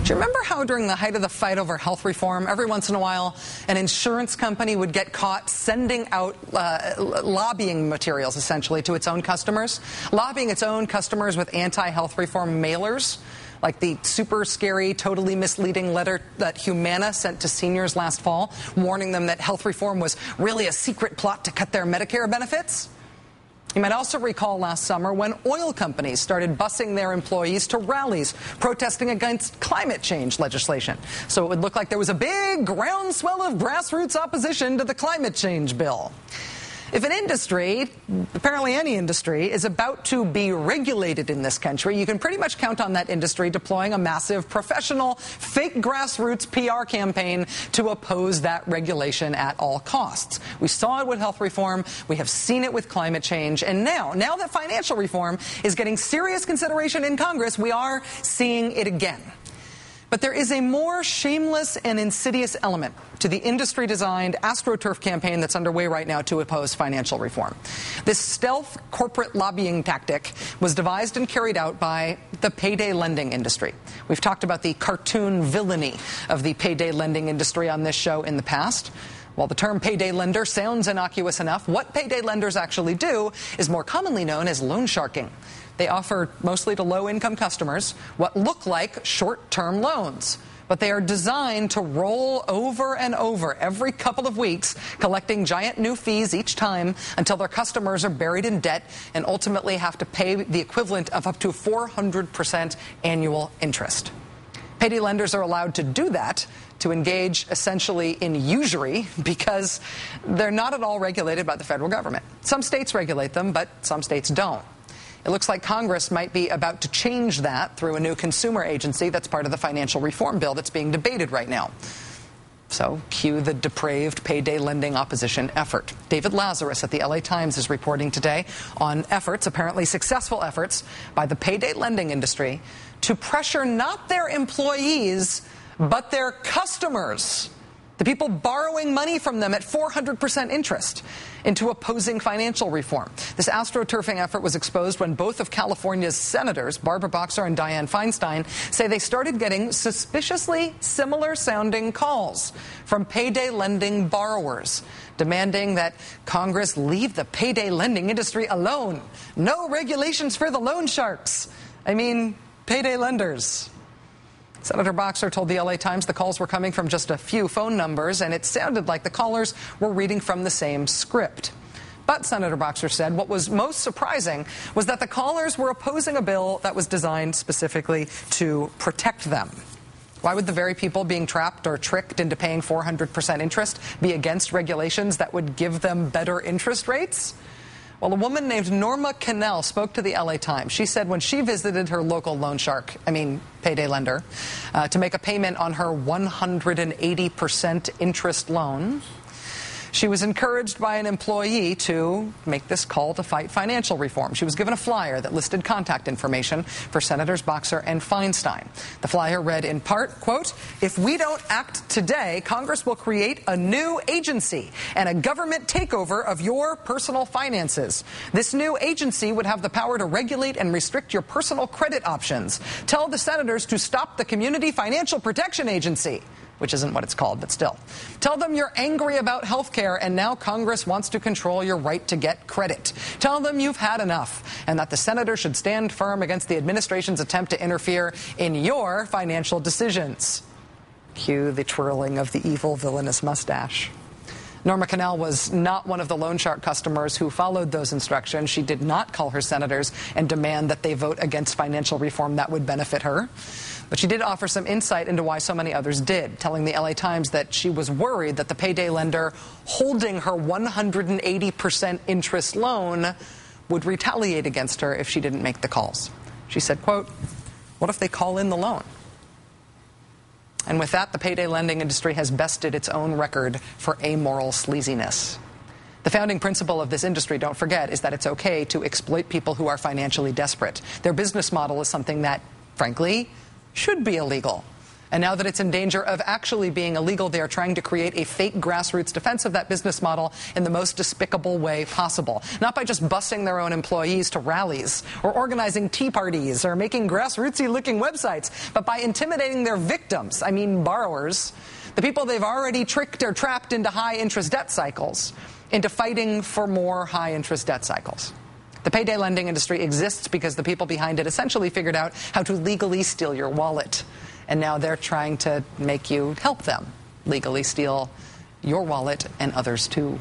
Do you remember how during the height of the fight over health reform, every once in a while, an insurance company would get caught sending out lobbying materials, essentially, to its own customers? Lobbying its own customers with anti-health reform mailers, like the super scary, totally misleading letter that Humana sent to seniors last fall, warning them that health reform was really a secret plot to cut their Medicare benefits? You might also recall last summer when oil companies started busing their employees to rallies protesting against climate change legislation. So it would look like there was a big groundswell of grassroots opposition to the climate change bill. If an industry, apparently any industry, is about to be regulated in this country, you can pretty much count on that industry deploying a massive professional fake grassroots PR campaign to oppose that regulation at all costs. We saw it with health reform, we have seen it with climate change, and now that financial reform is getting serious consideration in Congress, we are seeing it again. But there is a more shameless and insidious element to the industry-designed AstroTurf campaign that's underway right now to oppose financial reform. This stealth corporate lobbying tactic was devised and carried out by the payday lending industry. We've talked about the cartoon villainy of the payday lending industry on this show in the past. While the term payday lender sounds innocuous enough, what payday lenders actually do is more commonly known as loan sharking. They offer, mostly to low-income customers, what look like short-term loans. But they are designed to roll over and over every couple of weeks, collecting giant new fees each time until their customers are buried in debt and ultimately have to pay the equivalent of up to 400% annual interest. Payday lenders are allowed to do that, to engage essentially in usury, because they're not at all regulated by the federal government. Some states regulate them, but some states don't. It looks like Congress might be about to change that through a new consumer agency that's part of the financial reform bill that's being debated right now. So, cue the depraved payday lending opposition effort. David Lazarus at the LA Times is reporting today on efforts, apparently successful efforts, by the payday lending industry to pressure not their employees, but their customers, the people borrowing money from them at 400% interest, into opposing financial reform. This astroturfing effort was exposed when both of California's senators, Barbara Boxer and Dianne Feinstein, say they started getting suspiciously similar-sounding calls from payday lending borrowers, demanding that Congress leave the payday lending industry alone. No regulations for the loan sharks. I mean, payday lenders. Senator Boxer told the LA Times the calls were coming from just a few phone numbers, and it sounded like the callers were reading from the same script. But, Senator Boxer said, what was most surprising was that the callers were opposing a bill that was designed specifically to protect them. Why would the very people being trapped or tricked into paying 400% interest be against regulations that would give them better interest rates? Well, a woman named Norma Cannell spoke to the LA Times. She said when she visited her local payday lender, to make a payment on her 180% interest loan, she was encouraged by an employee to make this call to fight financial reform. She was given a flyer that listed contact information for Senators Boxer and Feinstein. The flyer read in part, quote, "If we don't act today, Congress will create a new agency and a government takeover of your personal finances. This new agency would have the power to regulate and restrict your personal credit options. Tell the senators to stop the Community Financial Protection Agency," which isn't what it's called, but still. "Tell them you're angry about health care and now Congress wants to control your right to get credit. Tell them you've had enough and that the senator should stand firm against the administration's attempt to interfere in your financial decisions." Cue the twirling of the evil, villainous mustache. Norma Cannell was not one of the loan shark customers who followed those instructions. She did not call her senators and demand that they vote against financial reform that would benefit her. But she did offer some insight into why so many others did, telling the LA Times that she was worried that the payday lender holding her 180% interest loan would retaliate against her if she didn't make the calls. She said, quote, "What if they call in the loan?" And with that, the payday lending industry has bested its own record for amoral sleaziness. The founding principle of this industry, don't forget, is that it's okay to exploit people who are financially desperate. Their business model is something that, frankly, should be illegal. And now that it's in danger of actually being illegal, they are trying to create a fake grassroots defense of that business model in the most despicable way possible. Not by just busing their own employees to rallies or organizing tea parties or making grassrootsy-looking websites, but by intimidating their victims, I mean borrowers, the people they've already tricked or trapped into high-interest debt cycles, into fighting for more high-interest debt cycles. The payday lending industry exists because the people behind it essentially figured out how to legally steal your wallet. And now they're trying to make you help them legally steal your wallet and others too.